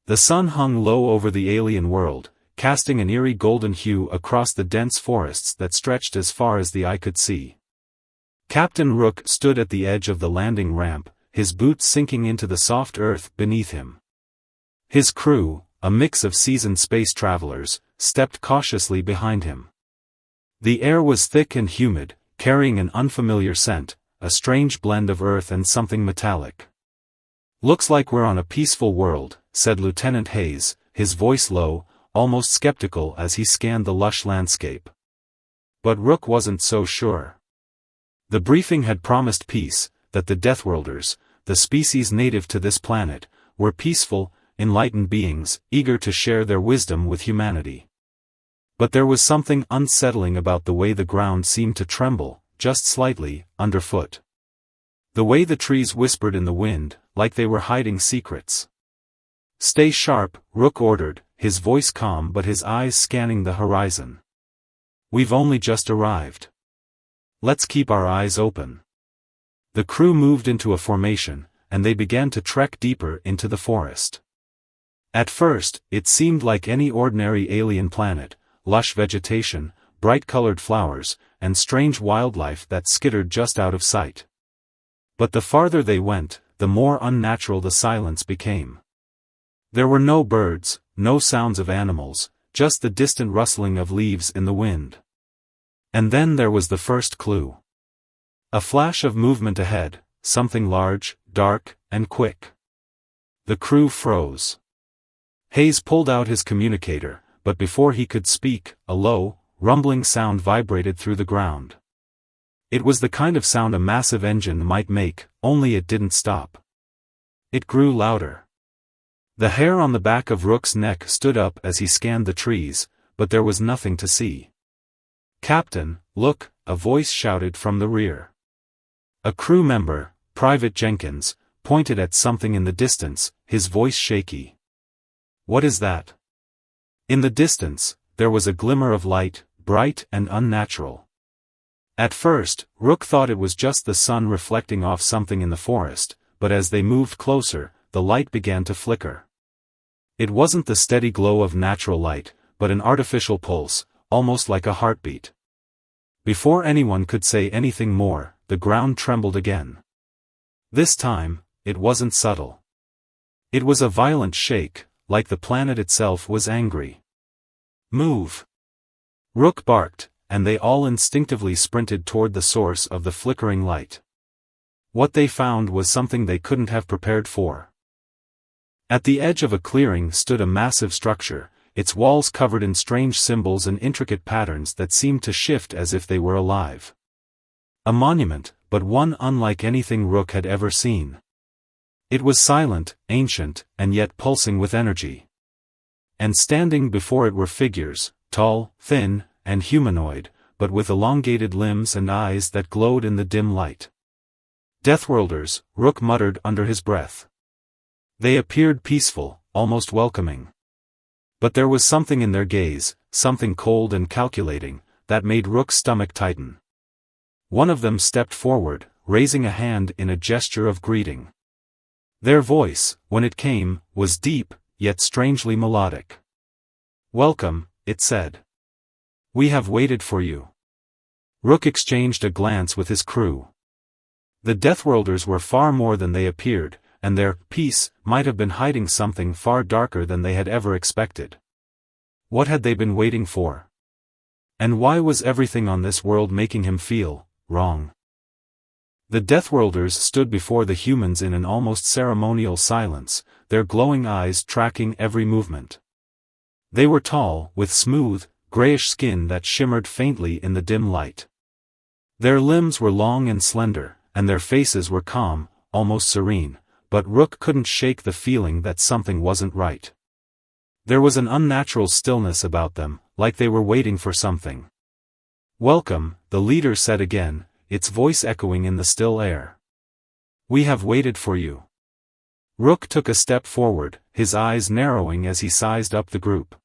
The sun hung low over the alien world, casting an eerie golden hue across the dense forests that stretched as far as the eye could see. Captain Rook stood at the edge of the landing ramp, his boots sinking into the soft earth beneath him. His crew, a mix of seasoned space travelers, stepped cautiously behind him. The air was thick and humid, carrying an unfamiliar scent, a strange blend of earth and something metallic. "Looks like we're on a peaceful world," said Lieutenant Hayes, his voice low, almost skeptical as he scanned the lush landscape. But Rook wasn't so sure. The briefing had promised peace, that the Deathworlders, the species native to this planet, were peaceful, enlightened beings, eager to share their wisdom with humanity. But there was something unsettling about the way the ground seemed to tremble, just slightly, underfoot. The way the trees whispered in the wind, like they were hiding secrets. "Stay sharp," Rook ordered, his voice calm but his eyes scanning the horizon. "We've only just arrived. Let's keep our eyes open." The crew moved into a formation, and they began to trek deeper into the forest. At first, it seemed like any ordinary alien planet, lush vegetation, bright-colored flowers, and strange wildlife that skittered just out of sight. But the farther they went, the more unnatural the silence became. There were no birds, no sounds of animals, just the distant rustling of leaves in the wind. And then there was the first clue. A flash of movement ahead, something large, dark, and quick. The crew froze. Hayes pulled out his communicator, but before he could speak, a low, rumbling sound vibrated through the ground. It was the kind of sound a massive engine might make, only it didn't stop. It grew louder. The hair on the back of Rook's neck stood up as he scanned the trees, but there was nothing to see. "Captain, look," a voice shouted from the rear. A crew member, Private Jenkins, pointed at something in the distance, his voice shaky. "What is that?" In the distance, there was a glimmer of light, bright and unnatural. At first, Rook thought it was just the sun reflecting off something in the forest, but as they moved closer, the light began to flicker. It wasn't the steady glow of natural light, but an artificial pulse, almost like a heartbeat. Before anyone could say anything more, the ground trembled again. This time, it wasn't subtle. It was a violent shake, like the planet itself was angry. "Move!" Rook barked, and they all instinctively sprinted toward the source of the flickering light. What they found was something they couldn't have prepared for. At the edge of a clearing stood a massive structure, its walls covered in strange symbols and intricate patterns that seemed to shift as if they were alive. A monument, but one unlike anything Rook had ever seen. It was silent, ancient, and yet pulsing with energy. And standing before it were figures, tall, thin, and humanoid, but with elongated limbs and eyes that glowed in the dim light. "Deathworlders," Rook muttered under his breath. They appeared peaceful, almost welcoming. But there was something in their gaze, something cold and calculating, that made Rook's stomach tighten. One of them stepped forward, raising a hand in a gesture of greeting. Their voice, when it came, was deep, yet strangely melodic. "Welcome," it said. "We have waited for you." Rook exchanged a glance with his crew. The Deathworlders were far more than they appeared, and their peace might have been hiding something far darker than they had ever expected. What had they been waiting for? And why was everything on this world making him feel wrong? The Deathworlders stood before the humans in an almost ceremonial silence, their glowing eyes tracking every movement. They were tall, with smooth, grayish skin that shimmered faintly in the dim light. Their limbs were long and slender, and their faces were calm, almost serene, but Rook couldn't shake the feeling that something wasn't right. There was an unnatural stillness about them, like they were waiting for something. "Welcome," the leader said again, its voice echoing in the still air. "We have waited for you." Rook took a step forward, his eyes narrowing as he sized up the group.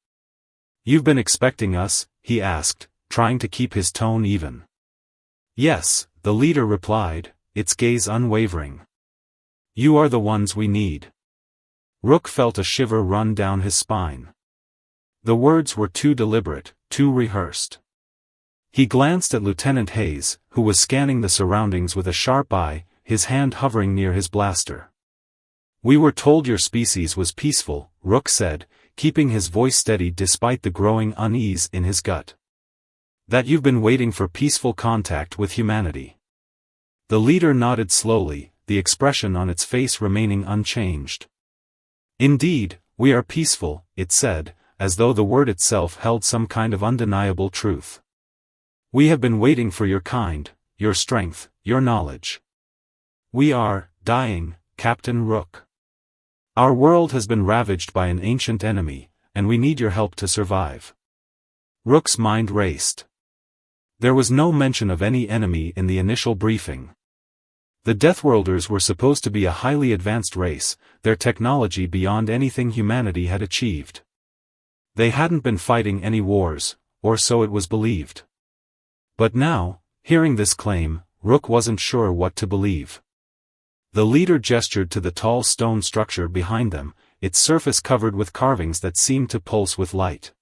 "You've been expecting us?" he asked, trying to keep his tone even. "Yes," the leader replied, its gaze unwavering. "You are the ones we need." Rook felt a shiver run down his spine. The words were too deliberate, too rehearsed. He glanced at Lieutenant Hayes, who was scanning the surroundings with a sharp eye, his hand hovering near his blaster. "We were told your species was peaceful," Rook said, keeping his voice steady despite the growing unease in his gut. "That you've been waiting for peaceful contact with humanity." The leader nodded slowly, the expression on its face remaining unchanged. "Indeed, we are peaceful," it said, as though the word itself held some kind of undeniable truth. "We have been waiting for your kind, your strength, your knowledge. We are dying, Captain Rook. Our world has been ravaged by an ancient enemy, and we need your help to survive." Rook's mind raced. There was no mention of any enemy in the initial briefing. The Deathworlders were supposed to be a highly advanced race, their technology beyond anything humanity had achieved. They hadn't been fighting any wars, or so it was believed. But now, hearing this claim, Rook wasn't sure what to believe. The leader gestured to the tall stone structure behind them, its surface covered with carvings that seemed to pulse with light.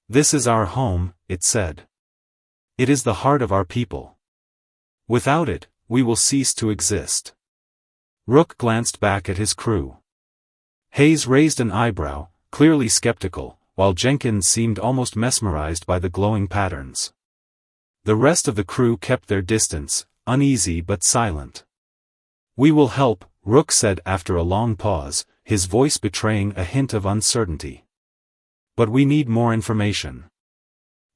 "This is our home," it said. "It is the heart of our people. Without it, we will cease to exist." Rook glanced back at his crew. Hayes raised an eyebrow, clearly skeptical, while Jenkins seemed almost mesmerized by the glowing patterns. The rest of the crew kept their distance, uneasy but silent. "We will help," Rook said after a long pause, his voice betraying a hint of uncertainty. "But we need more information.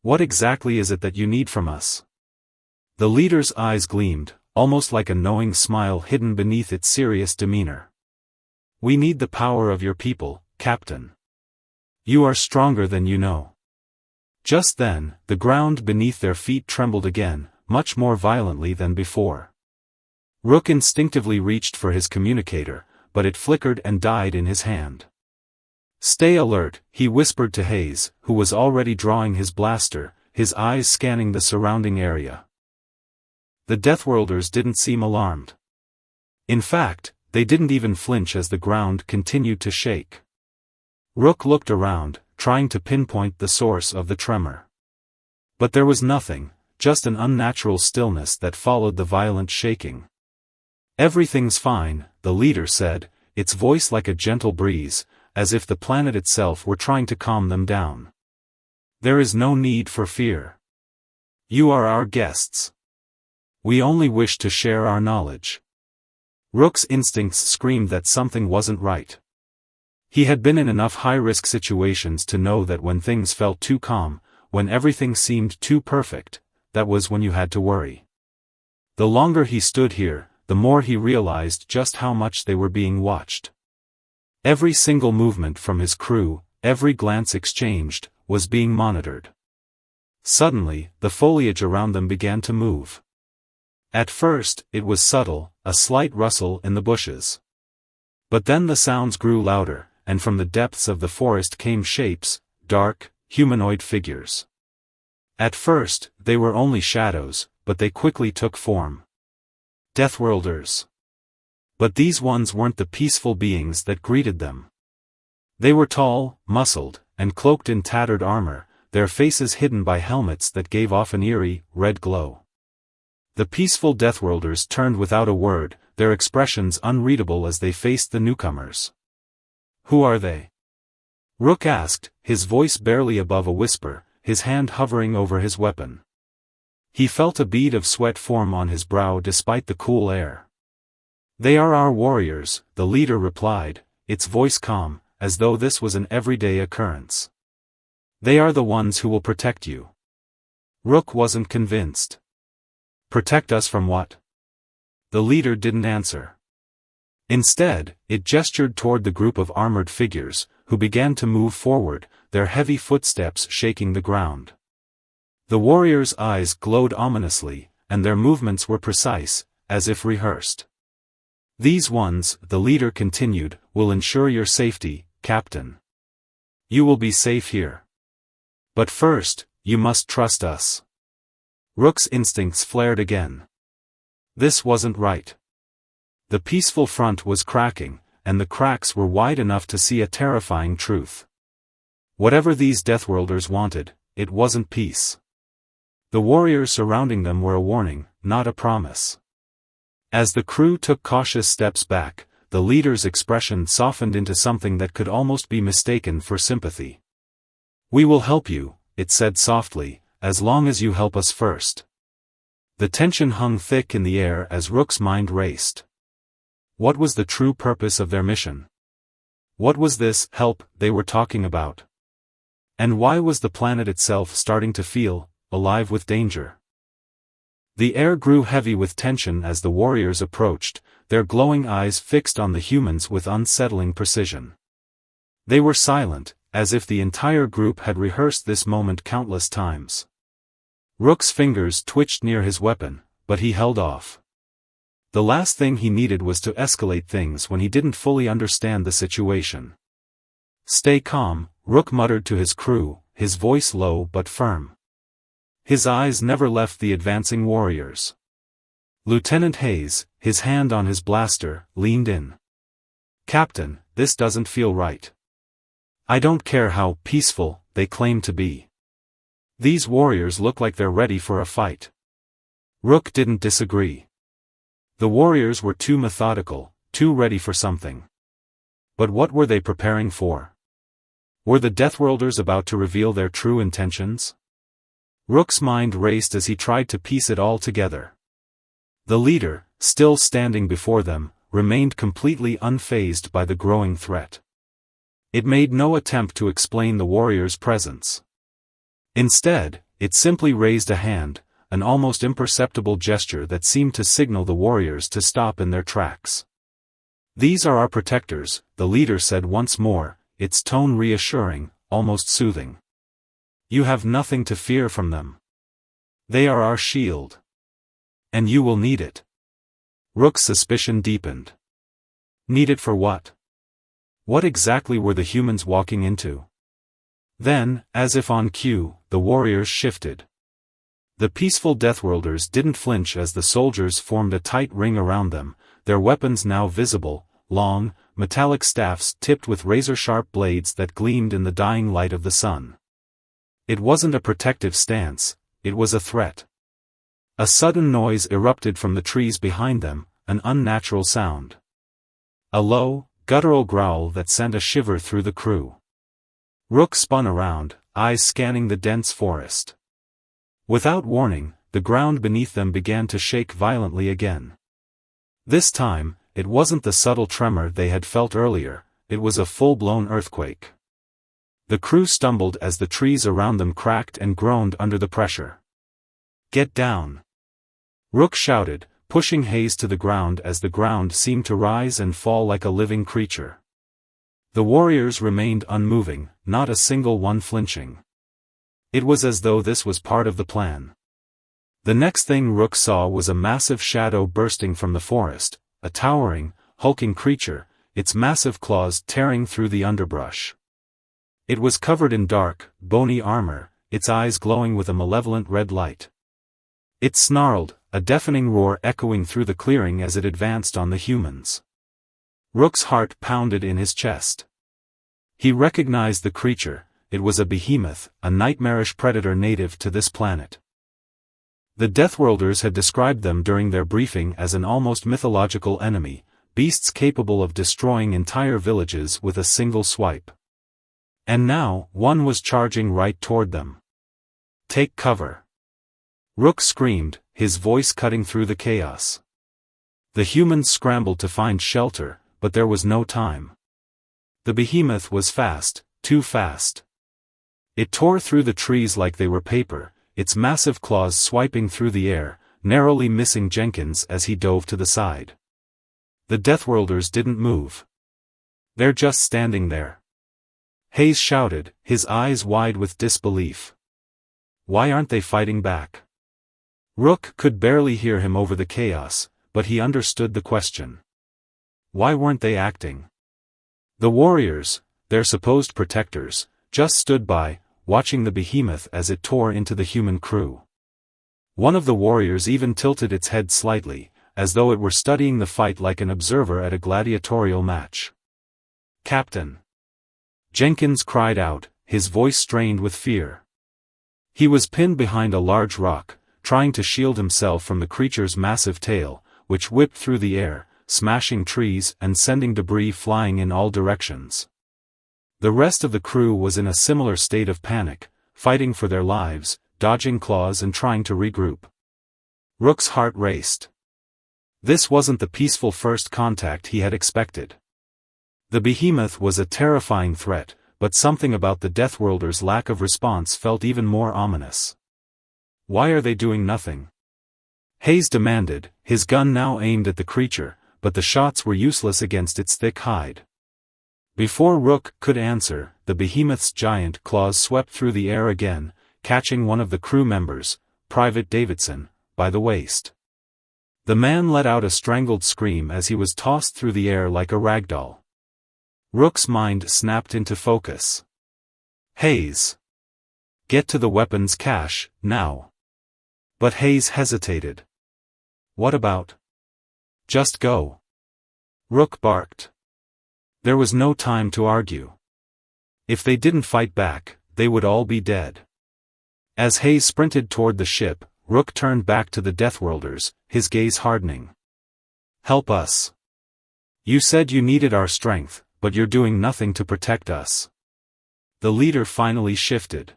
What exactly is it that you need from us?" The leader's eyes gleamed, almost like a knowing smile hidden beneath its serious demeanor. "We need the power of your people, Captain. You are stronger than you know." Just then, the ground beneath their feet trembled again, much more violently than before. Rook instinctively reached for his communicator, but it flickered and died in his hand. "Stay alert," he whispered to Hayes, who was already drawing his blaster, his eyes scanning the surrounding area. The Deathworlders didn't seem alarmed. In fact, they didn't even flinch as the ground continued to shake. Rook looked around, trying to pinpoint the source of the tremor. But there was nothing, just an unnatural stillness that followed the violent shaking. "Everything's fine," the leader said, its voice like a gentle breeze, as if the planet itself were trying to calm them down. "There is no need for fear. You are our guests. We only wish to share our knowledge." Rook's instincts screamed that something wasn't right. He had been in enough high-risk situations to know that when things felt too calm, when everything seemed too perfect, that was when you had to worry. The longer he stood here, the more he realized just how much they were being watched. Every single movement from his crew, every glance exchanged, was being monitored. Suddenly, the foliage around them began to move. At first, it was subtle, a slight rustle in the bushes. But then the sounds grew louder, and from the depths of the forest came shapes, dark, humanoid figures. At first, they were only shadows, but they quickly took form. Deathworlders. But these ones weren't the peaceful beings that greeted them. They were tall, muscled, and cloaked in tattered armor, their faces hidden by helmets that gave off an eerie, red glow. The peaceful Deathworlders turned without a word, their expressions unreadable as they faced the newcomers. "Who are they?" Rook asked, his voice barely above a whisper, his hand hovering over his weapon. He felt a bead of sweat form on his brow despite the cool air. "They are our warriors," the leader replied, its voice calm, as though this was an everyday occurrence. "They are the ones who will protect you." Rook wasn't convinced. "Protect us from what?" The leader didn't answer. Instead, it gestured toward the group of armored figures, who began to move forward, their heavy footsteps shaking the ground. The warriors' eyes glowed ominously, and their movements were precise, as if rehearsed. "These ones," the leader continued, "will ensure your safety, Captain. You will be safe here. But first, you must trust us." Rook's instincts flared again. This wasn't right. The peaceful front was cracking, and the cracks were wide enough to see a terrifying truth. Whatever these Deathworlders wanted, it wasn't peace. The warriors surrounding them were a warning, not a promise. As the crew took cautious steps back, the leader's expression softened into something that could almost be mistaken for sympathy. "We will help you," it said softly, "as long as you help us first." The tension hung thick in the air as Rook's mind raced. What was the true purpose of their mission? What was this help they were talking about? And why was the planet itself starting to feel alive with danger? The air grew heavy with tension as the warriors approached, their glowing eyes fixed on the humans with unsettling precision. They were silent, as if the entire group had rehearsed this moment countless times. Rook's fingers twitched near his weapon, but he held off. The last thing he needed was to escalate things when he didn't fully understand the situation. "Stay calm," Rook muttered to his crew, his voice low but firm. His eyes never left the advancing warriors. Lieutenant Hayes, his hand on his blaster, leaned in. "Captain, this doesn't feel right. I don't care how peaceful they claim to be. These warriors look like they're ready for a fight." Rook didn't disagree. The warriors were too methodical, too ready for something. But what were they preparing for? Were the Deathworlders about to reveal their true intentions? Rook's mind raced as he tried to piece it all together. The leader, still standing before them, remained completely unfazed by the growing threat. It made no attempt to explain the warrior's presence. Instead, it simply raised a hand, an almost imperceptible gesture that seemed to signal the warriors to stop in their tracks. "These are our protectors," the leader said once more, its tone reassuring, almost soothing. "You have nothing to fear from them. They are our shield. And you will need it." Rook's suspicion deepened. Need it for what? What exactly were the humans walking into? Then, as if on cue, the warriors shifted. The peaceful Deathworlders didn't flinch as the soldiers formed a tight ring around them, their weapons now visible, long, metallic staffs tipped with razor-sharp blades that gleamed in the dying light of the sun. It wasn't a protective stance, it was a threat. A sudden noise erupted from the trees behind them, an unnatural sound. A low, guttural growl that sent a shiver through the crew. Rook spun around, eyes scanning the dense forest. Without warning, the ground beneath them began to shake violently again. This time, it wasn't the subtle tremor they had felt earlier, it was a full-blown earthquake. The crew stumbled as the trees around them cracked and groaned under the pressure. "Get down!" Rook shouted, pushing Hayes to the ground as the ground seemed to rise and fall like a living creature. The warriors remained unmoving, not a single one flinching. It was as though this was part of the plan. The next thing Rook saw was a massive shadow bursting from the forest, a towering, hulking creature, its massive claws tearing through the underbrush. It was covered in dark, bony armor, its eyes glowing with a malevolent red light. It snarled, a deafening roar echoing through the clearing as it advanced on the humans. Rook's heart pounded in his chest. He recognized the creature, it was a behemoth, a nightmarish predator native to this planet. The Deathworlders had described them during their briefing as an almost mythological enemy, beasts capable of destroying entire villages with a single swipe. And now, one was charging right toward them. "Take cover!" Rook screamed, his voice cutting through the chaos. The humans scrambled to find shelter, but there was no time. The behemoth was fast, too fast. It tore through the trees like they were paper, its massive claws swiping through the air, narrowly missing Jenkins as he dove to the side. The Deathworlders didn't move. "They're just standing there," Hayes shouted, his eyes wide with disbelief. "Why aren't they fighting back?" Rook could barely hear him over the chaos, but he understood the question. Why weren't they acting? The warriors, their supposed protectors, just stood by, watching the behemoth as it tore into the human crew. One of the warriors even tilted its head slightly, as though it were studying the fight like an observer at a gladiatorial match. "Captain!" Jenkins cried out, his voice strained with fear. He was pinned behind a large rock, trying to shield himself from the creature's massive tail, which whipped through the air, smashing trees and sending debris flying in all directions. The rest of the crew was in a similar state of panic, fighting for their lives, dodging claws and trying to regroup. Rook's heart raced. This wasn't the peaceful first contact he had expected. The behemoth was a terrifying threat, but something about the Deathworlders' lack of response felt even more ominous. "Why are they doing nothing?" Hayes demanded, his gun now aimed at the creature, but the shots were useless against its thick hide. Before Rook could answer, the behemoth's giant claws swept through the air again, catching one of the crew members, Private Davidson, by the waist. The man let out a strangled scream as he was tossed through the air like a ragdoll. Rook's mind snapped into focus. "Hayes! Get to the weapons cache, now!" But Hayes hesitated. "What about? Just go!" Rook barked. There was no time to argue. If they didn't fight back, they would all be dead. As Hayes sprinted toward the ship, Rook turned back to the Deathworlders, his gaze hardening. "Help us. You said you needed our strength, but you're doing nothing to protect us." The leader finally shifted.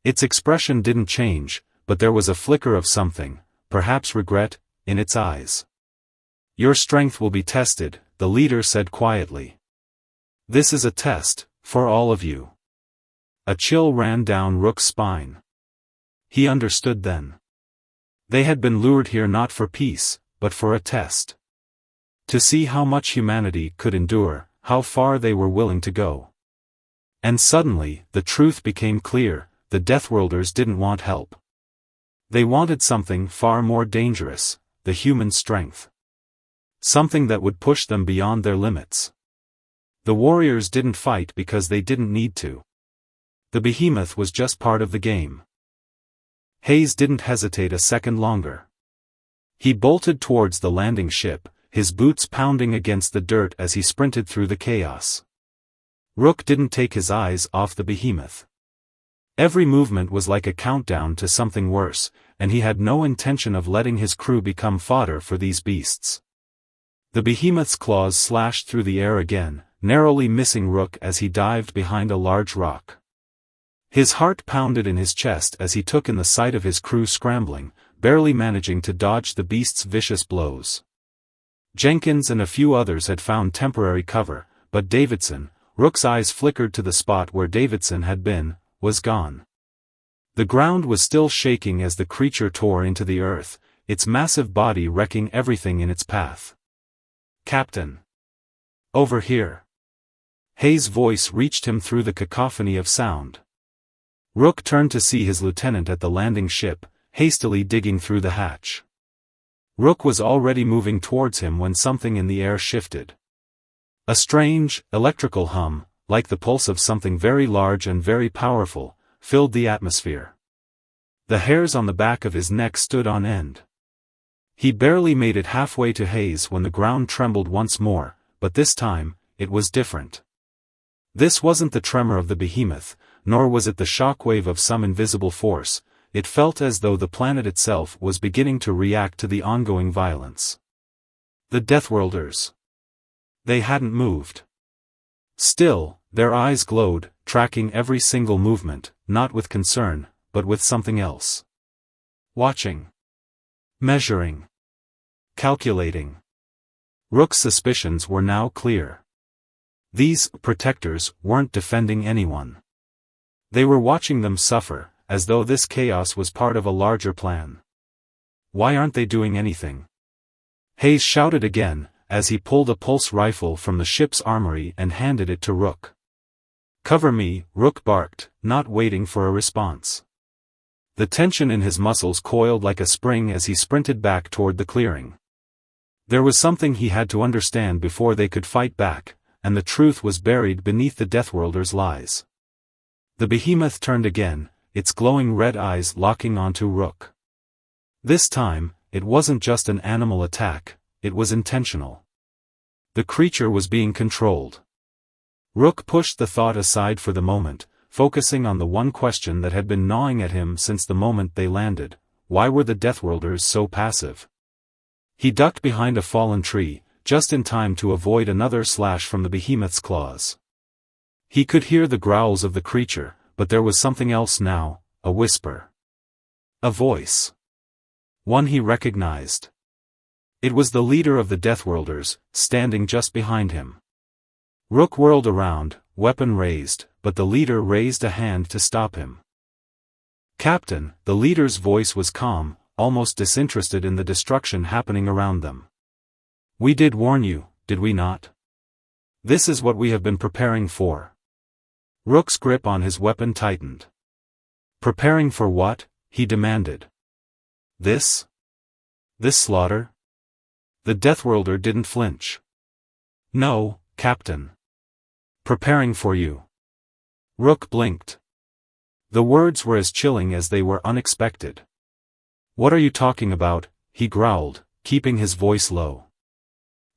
Its expression didn't change, but there was a flicker of something, perhaps regret, in its eyes. "Your strength will be tested," the leader said quietly. "This is a test, for all of you." A chill ran down Rook's spine. He understood then. They had been lured here not for peace, but for a test. To see how much humanity could endure, how far they were willing to go. And suddenly, the truth became clear, the Deathworlders didn't want help. They wanted something far more dangerous, the human strength. Something that would push them beyond their limits. The warriors didn't fight because they didn't need to. The behemoth was just part of the game. Hayes didn't hesitate a second longer. He bolted towards the landing ship, his boots pounding against the dirt as he sprinted through the chaos. Rook didn't take his eyes off the behemoth. Every movement was like a countdown to something worse, and he had no intention of letting his crew become fodder for these beasts. The behemoth's claws slashed through the air again, narrowly missing Rook as he dived behind a large rock. His heart pounded in his chest as he took in the sight of his crew scrambling, barely managing to dodge the beast's vicious blows. Jenkins and a few others had found temporary cover, but Davidson, Rook's eyes flickered to the spot where Davidson had been, was gone. The ground was still shaking as the creature tore into the earth, its massive body wrecking everything in its path. "Captain! Over here!" Hayes' voice reached him through the cacophony of sound. Rook turned to see his lieutenant at the landing ship, hastily digging through the hatch. Rook was already moving towards him when something in the air shifted. A strange, electrical hum, like the pulse of something very large and very powerful, filled the atmosphere. The hairs on the back of his neck stood on end. He barely made it halfway to Hayes when the ground trembled once more, but this time, it was different. This wasn't the tremor of the behemoth, nor was it the shockwave of some invisible force. It felt as though the planet itself was beginning to react to the ongoing violence. The Deathworlders. They hadn't moved. Still, their eyes glowed, tracking every single movement, not with concern, but with something else. Watching. Measuring. Calculating. Rook's suspicions were now clear. These protectors weren't defending anyone. They were watching them suffer, as though this chaos was part of a larger plan. "Why aren't they doing anything?" Hayes shouted again, as he pulled a pulse rifle from the ship's armory and handed it to Rook. "Cover me," Rook barked, not waiting for a response. The tension in his muscles coiled like a spring as he sprinted back toward the clearing. There was something he had to understand before they could fight back, and the truth was buried beneath the Deathworlders' lies. The behemoth turned again, its glowing red eyes locking onto Rook. This time, it wasn't just an animal attack, it was intentional. The creature was being controlled. Rook pushed the thought aside for the moment, focusing on the one question that had been gnawing at him since the moment they landed: why were the Deathworlders so passive? He ducked behind a fallen tree, just in time to avoid another slash from the behemoth's claws. He could hear the growls of the creature, but there was something else now, a whisper. A voice. One he recognized. It was the leader of the Deathworlders, standing just behind him. Rook whirled around, weapon raised, but the leader raised a hand to stop him. "Captain," the leader's voice was calm, almost disinterested in the destruction happening around them. "We did warn you, did we not? This is what we have been preparing for." Rook's grip on his weapon tightened. "Preparing for what?" he demanded. This slaughter?" The Deathworlder didn't flinch. "No, Captain. Preparing for you." Rook blinked. The words were as chilling as they were unexpected. "What are you talking about?" he growled, keeping his voice low.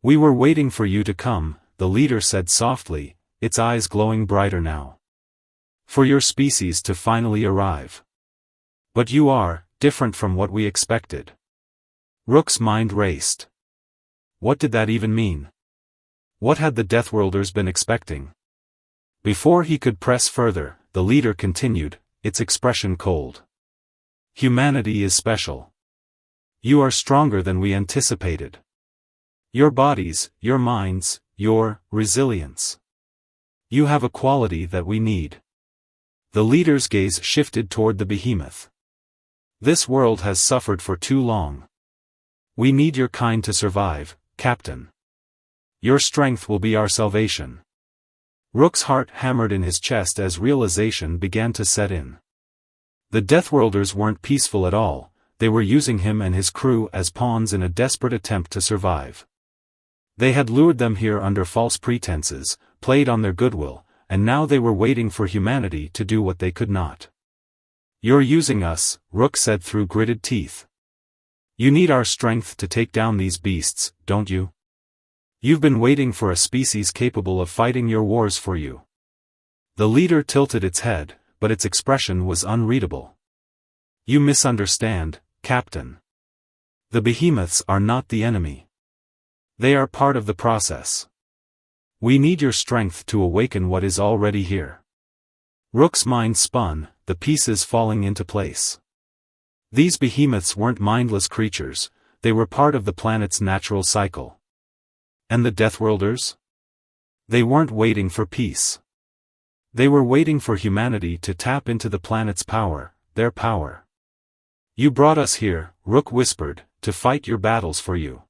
"We were waiting for you to come," the leader said softly, its eyes glowing brighter now. "For your species to finally arrive. But you are different from what we expected." Rook's mind raced. What did that even mean? What had the Deathworlders been expecting? Before he could press further, the leader continued, its expression cold. "Humanity is special. You are stronger than we anticipated. Your bodies, your minds, your resilience. You have a quality that we need." The leader's gaze shifted toward the behemoth. "This world has suffered for too long. We need your kind to survive, Captain. Your strength will be our salvation." Rook's heart hammered in his chest as realization began to set in. The Deathworlders weren't peaceful at all, they were using him and his crew as pawns in a desperate attempt to survive. They had lured them here under false pretenses, played on their goodwill, and now they were waiting for humanity to do what they could not. "You're using us," Rook said through gritted teeth. "You need our strength to take down these beasts, don't you? You've been waiting for a species capable of fighting your wars for you." The leader tilted its head, but its expression was unreadable. "You misunderstand, Captain. The behemoths are not the enemy. They are part of the process. We need your strength to awaken what is already here." Rook's mind spun, the pieces falling into place. These behemoths weren't mindless creatures, they were part of the planet's natural cycle. And the Deathworlders? They weren't waiting for peace. They were waiting for humanity to tap into the planet's power, their power. "You brought us here," Rook whispered, "to fight your battles for you."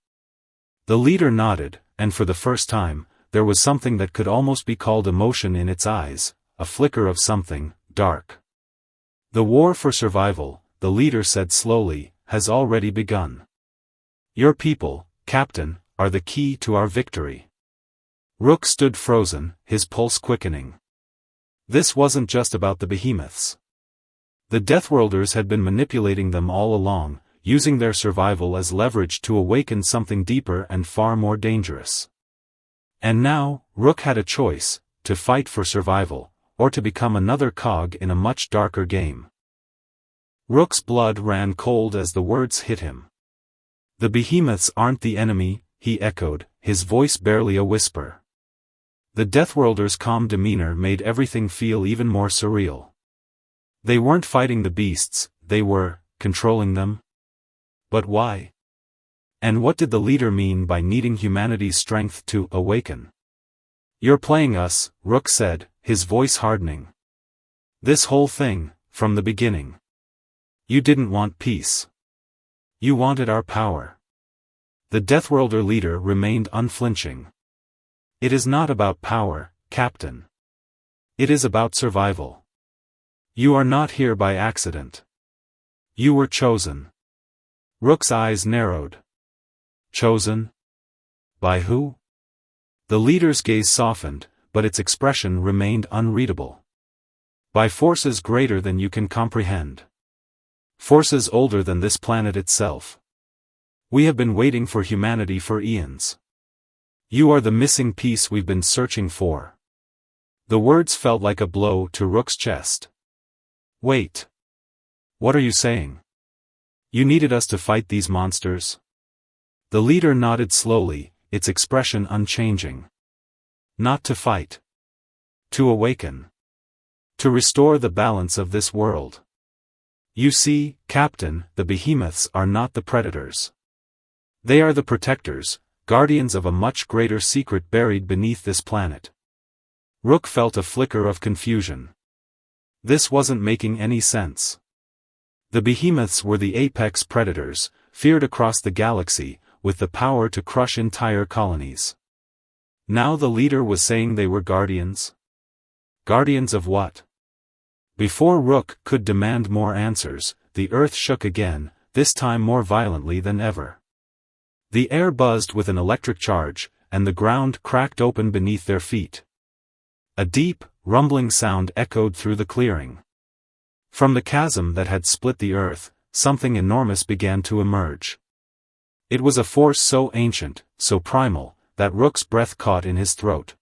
The leader nodded, and for the first time, there was something that could almost be called emotion in its eyes, a flicker of something dark. "The war for survival," the leader said slowly, "has already begun. Your people, Captain, are the key to our victory." Rook stood frozen, his pulse quickening. This wasn't just about the behemoths. The Deathworlders had been manipulating them all along, using their survival as leverage to awaken something deeper and far more dangerous. And now, Rook had a choice, to fight for survival, or to become another cog in a much darker game. Rook's blood ran cold as the words hit him. "The behemoths aren't the enemy," he echoed, his voice barely a whisper. The Deathworlders' calm demeanor made everything feel even more surreal. They weren't fighting the beasts, they were controlling them. But why? And what did the leader mean by needing humanity's strength to awaken? "You're playing us," Rook said, his voice hardening. "This whole thing, from the beginning. You didn't want peace. You wanted our power." The Deathworlder leader remained unflinching. "It is not about power, Captain. It is about survival. You are not here by accident. You were chosen." Rook's eyes narrowed. "Chosen? By who?" The leader's gaze softened, but its expression remained unreadable. "By forces greater than you can comprehend. Forces older than this planet itself. We have been waiting for humanity for eons. You are the missing piece we've been searching for. The words felt like a blow to Rook's chest. Wait. What are you saying? You needed us to fight these monsters? The leader nodded slowly, its expression unchanging. Not to fight. To awaken. To restore the balance of this world. You see, Captain, the behemoths are not the predators. They are the protectors, guardians of a much greater secret buried beneath this planet. Rook felt a flicker of confusion. This wasn't making any sense. The behemoths were the apex predators, feared across the galaxy, with the power to crush entire colonies. Now the leader was saying they were guardians? Guardians of what? Before Rook could demand more answers, the earth shook again, this time more violently than ever. The air buzzed with an electric charge, and the ground cracked open beneath their feet. A deep, rumbling sound echoed through the clearing. From the chasm that had split the earth, something enormous began to emerge. It was a force so ancient, so primal, that Rook's breath caught in his throat.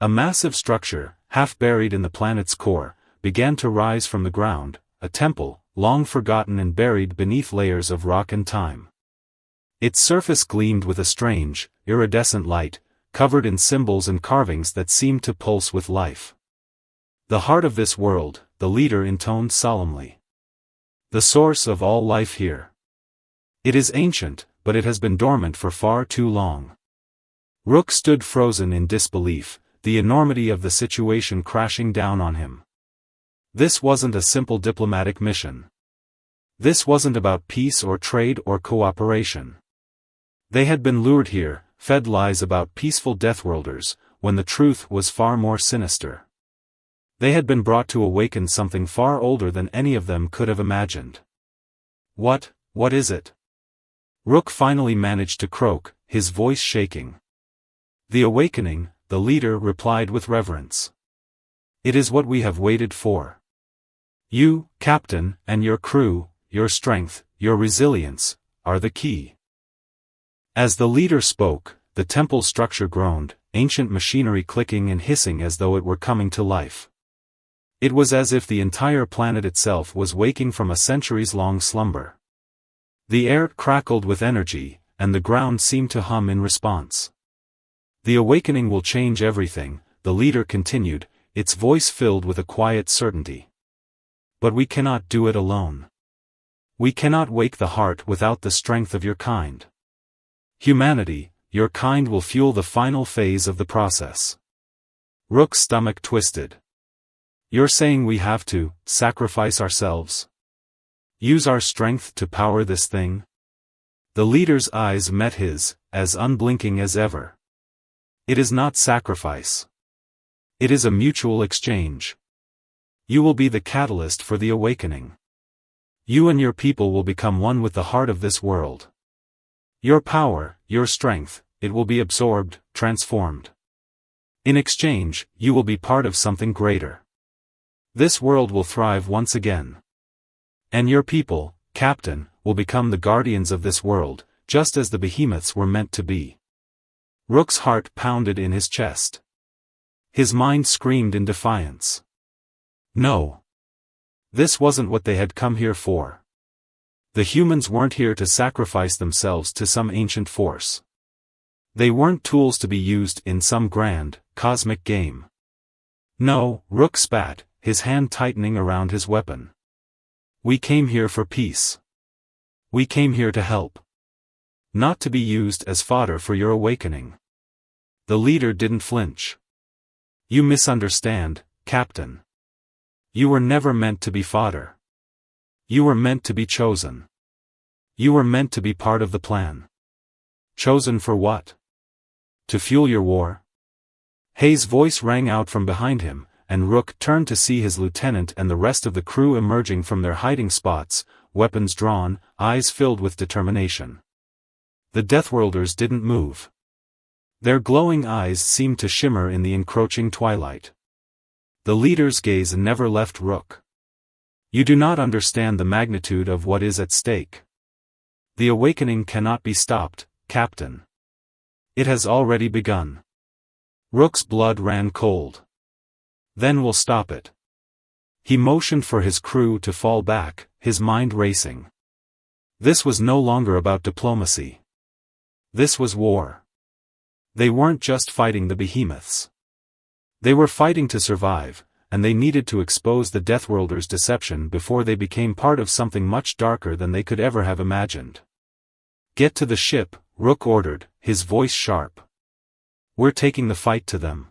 A massive structure, half buried in the planet's core, began to rise from the ground, a temple, long forgotten and buried beneath layers of rock and time. Its surface gleamed with a strange, iridescent light, covered in symbols and carvings that seemed to pulse with life. The heart of this world, the leader intoned solemnly. The source of all life here. It is ancient, but it has been dormant for far too long. Rook stood frozen in disbelief, the enormity of the situation crashing down on him. This wasn't a simple diplomatic mission. This wasn't about peace or trade or cooperation. They had been lured here, fed lies about peaceful Deathworlders, when the truth was far more sinister. They had been brought to awaken something far older than any of them could have imagined. What is it? Rook finally managed to croak, his voice shaking. The awakening, the leader replied with reverence. It is what we have waited for. You, Captain, and your crew, your strength, your resilience, are the key. As the leader spoke, the temple structure groaned, ancient machinery clicking and hissing as though it were coming to life. It was as if the entire planet itself was waking from a centuries-long slumber. The air crackled with energy, and the ground seemed to hum in response. The awakening will change everything, the leader continued, its voice filled with a quiet certainty. But we cannot do it alone. We cannot wake the heart without the strength of your kind. Humanity, your kind will fuel the final phase of the process. Rook's stomach twisted. You're saying we have to sacrifice ourselves? Use our strength to power this thing? The leader's eyes met his, as unblinking as ever. It is not sacrifice. It is a mutual exchange. You will be the catalyst for the awakening. You and your people will become one with the heart of this world. Your power, your strength, it will be absorbed, transformed. In exchange, you will be part of something greater. This world will thrive once again. And your people, Captain, will become the guardians of this world, just as the behemoths were meant to be. Rook's heart pounded in his chest. His mind screamed in defiance. No. This wasn't what they had come here for. The humans weren't here to sacrifice themselves to some ancient force. They weren't tools to be used in some grand, cosmic game. No, Rook spat, his hand tightening around his weapon. We came here for peace. We came here to help. Not to be used as fodder for your awakening. The leader didn't flinch. You misunderstand, Captain. You were never meant to be fodder. You were meant to be chosen. You were meant to be part of the plan. Chosen for what? To fuel your war? Hayes' voice rang out from behind him, and Rook turned to see his lieutenant and the rest of the crew emerging from their hiding spots, weapons drawn, eyes filled with determination. The Deathworlders didn't move. Their glowing eyes seemed to shimmer in the encroaching twilight. The leader's gaze never left Rook. You do not understand the magnitude of what is at stake. The awakening cannot be stopped, Captain. It has already begun. Rook's blood ran cold. Then we'll stop it. He motioned for his crew to fall back, his mind racing. This was no longer about diplomacy. This was war. They weren't just fighting the behemoths. They were fighting to survive, and they needed to expose the Deathworlders' deception before they became part of something much darker than they could ever have imagined. Get to the ship, Rook ordered, his voice sharp. We're taking the fight to them.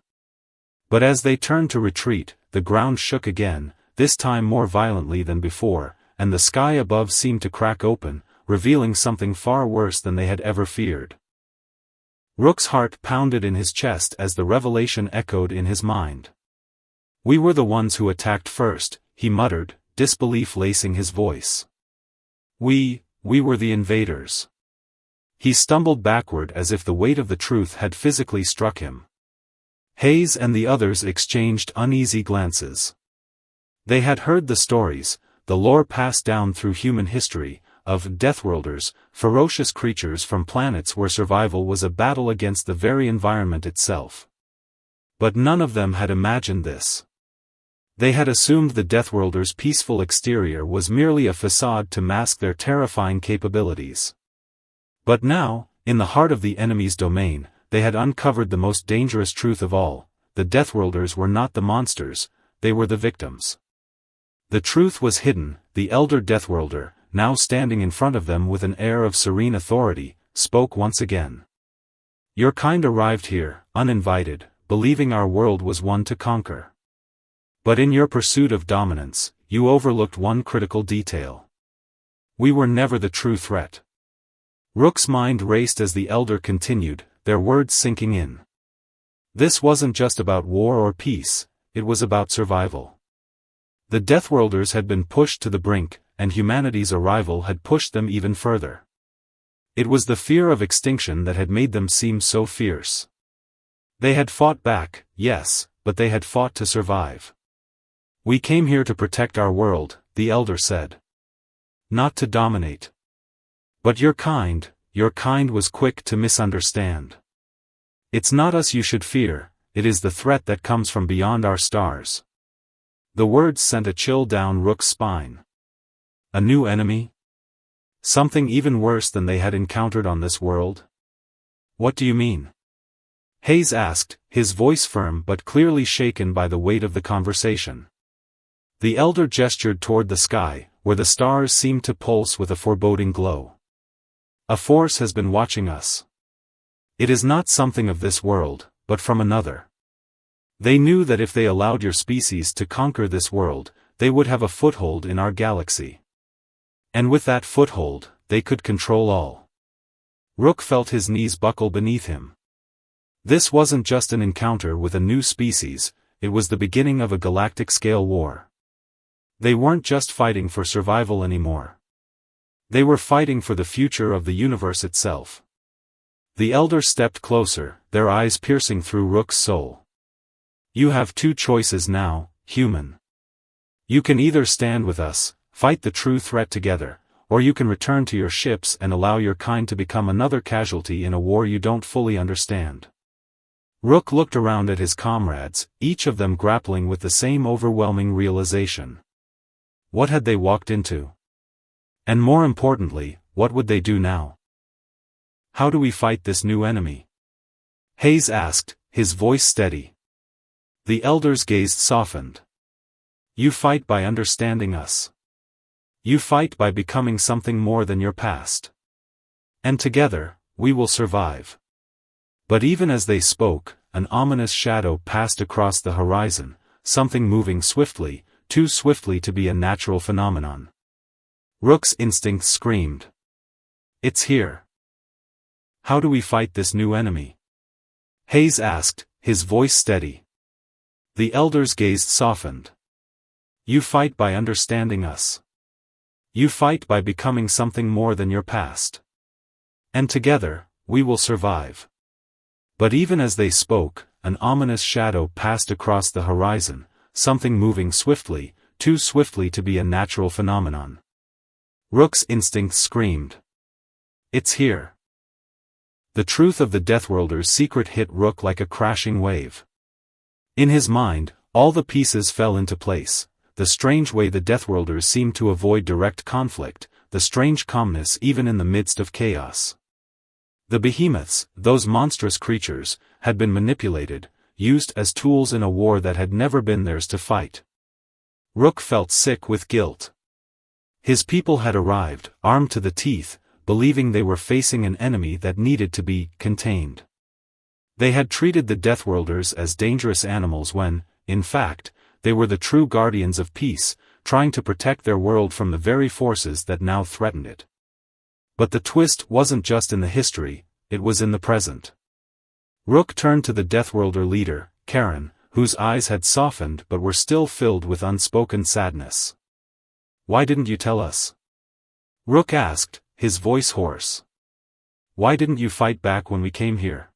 But as they turned to retreat, the ground shook again, this time more violently than before, and the sky above seemed to crack open, revealing something far worse than they had ever feared. Rook's heart pounded in his chest as the revelation echoed in his mind. We were the ones who attacked first, he muttered, disbelief lacing his voice. We were the invaders. He stumbled backward as if the weight of the truth had physically struck him. Hayes and the others exchanged uneasy glances. They had heard the stories, the lore passed down through human history, of Deathworlders, ferocious creatures from planets where survival was a battle against the very environment itself. But none of them had imagined this. They had assumed the Deathworlders' peaceful exterior was merely a facade to mask their terrifying capabilities. But now, in the heart of the enemy's domain, they had uncovered the most dangerous truth of all: the Deathworlders were not the monsters, they were the victims. The truth was hidden. The elder Deathworlder, now standing in front of them with an air of serene authority, spoke once again. Your kind arrived here, uninvited, believing our world was one to conquer. But in your pursuit of dominance, you overlooked one critical detail. We were never the true threat. Rook's mind raced as the elder continued, their words sinking in. This wasn't just about war or peace, it was about survival. The Deathworlders had been pushed to the brink, and humanity's arrival had pushed them even further. It was the fear of extinction that had made them seem so fierce. They had fought back, yes, but they had fought to survive. We came here to protect our world, the elder said. Not to dominate. But your kind was quick to misunderstand. It's not us you should fear, it is the threat that comes from beyond our stars. The words sent a chill down Rook's spine. A new enemy? Something even worse than they had encountered on this world? What do you mean? Hayes asked, his voice firm but clearly shaken by the weight of the conversation. The elder gestured toward the sky, where the stars seemed to pulse with a foreboding glow. A force has been watching us. It is not something of this world, but from another. They knew that if they allowed your species to conquer this world, they would have a foothold in our galaxy. And with that foothold, they could control all. Rook felt his knees buckle beneath him. This wasn't just an encounter with a new species, it was the beginning of a galactic-scale war. They weren't just fighting for survival anymore. They were fighting for the future of the universe itself. The elder stepped closer, their eyes piercing through Rook's soul. You have two choices now, human. You can either stand with us, fight the true threat together, or you can return to your ships and allow your kind to become another casualty in a war you don't fully understand. Rook looked around at his comrades, each of them grappling with the same overwhelming realization. What had they walked into? And more importantly, what would they do now? How do we fight this new enemy? Hayes asked, his voice steady. The elder's gaze softened. You fight by understanding us. You fight by becoming something more than your past. And together, we will survive. But even as they spoke, an ominous shadow passed across the horizon, something moving swiftly, too swiftly to be a natural phenomenon. Rook's instinct screamed. It's here. How do we fight this new enemy? Hayes asked, his voice steady. The elder's gaze softened. You fight by understanding us. You fight by becoming something more than your past. And together, we will survive. But even as they spoke, an ominous shadow passed across the horizon, something moving swiftly, too swiftly to be a natural phenomenon. Rook's instinct screamed. It's here. The truth of the Deathworlder's secret hit Rook like a crashing wave. In his mind, all the pieces fell into place, the strange way the Deathworlders seemed to avoid direct conflict, the strange calmness even in the midst of chaos. The behemoths, those monstrous creatures, had been manipulated, used as tools in a war that had never been theirs to fight. Rook felt sick with guilt. His people had arrived, armed to the teeth, believing they were facing an enemy that needed to be contained. They had treated the Deathworlders as dangerous animals when, in fact, they were the true guardians of peace, trying to protect their world from the very forces that now threatened it. But the twist wasn't just in the history, it was in the present. Rook turned to the Deathworlder leader, Karen, whose eyes had softened but were still filled with unspoken sadness. "Why didn't you tell us?" Rook asked, his voice hoarse. "Why didn't you fight back when we came here?"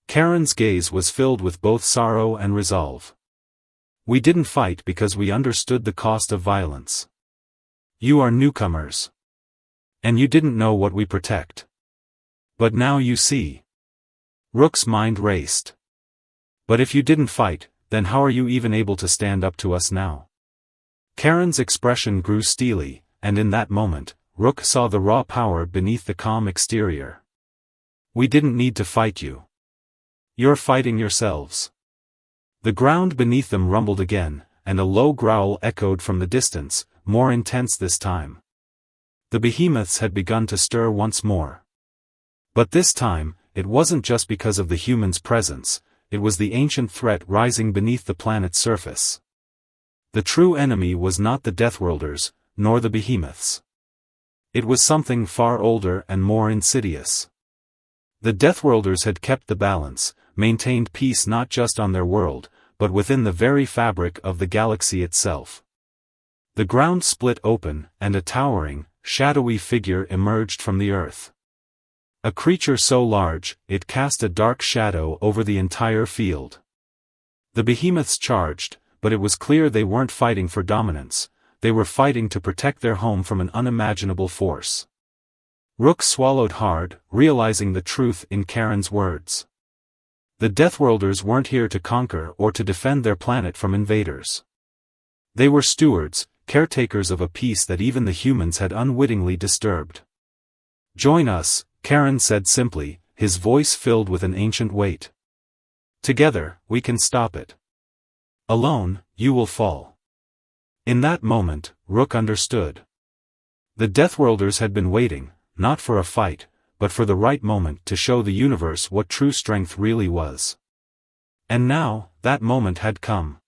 Karen's gaze was filled with both sorrow and resolve. "We didn't fight because we understood the cost of violence. You are newcomers. And you didn't know what we protect. But now you see." Rook's mind raced. "But if you didn't fight, then how are you even able to stand up to us now?" Karen's expression grew steely, and in that moment, Rook saw the raw power beneath the calm exterior. "We didn't need to fight you. You're fighting yourselves." The ground beneath them rumbled again, and a low growl echoed from the distance, more intense this time. The behemoths had begun to stir once more. But this time, it wasn't just because of the humans' presence, it was the ancient threat rising beneath the planet's surface. The true enemy was not the Deathworlders, nor the behemoths. It was something far older and more insidious. The Deathworlders had kept the balance, maintained peace not just on their world, but within the very fabric of the galaxy itself. The ground split open, and a towering, shadowy figure emerged from the earth. A creature so large, it cast a dark shadow over the entire field. The behemoths charged, but it was clear they weren't fighting for dominance, they were fighting to protect their home from an unimaginable force. Rook swallowed hard, realizing the truth in Karen's words. The Deathworlders weren't here to conquer or to defend their planet from invaders. They were stewards, caretakers of a peace that even the humans had unwittingly disturbed. "Join us," Karen said simply, his voice filled with an ancient weight. "Together, we can stop it. Alone, you will fall." In that moment, Rook understood. The Deathworlders had been waiting, not for a fight, but for the right moment to show the universe what true strength really was. And now, that moment had come.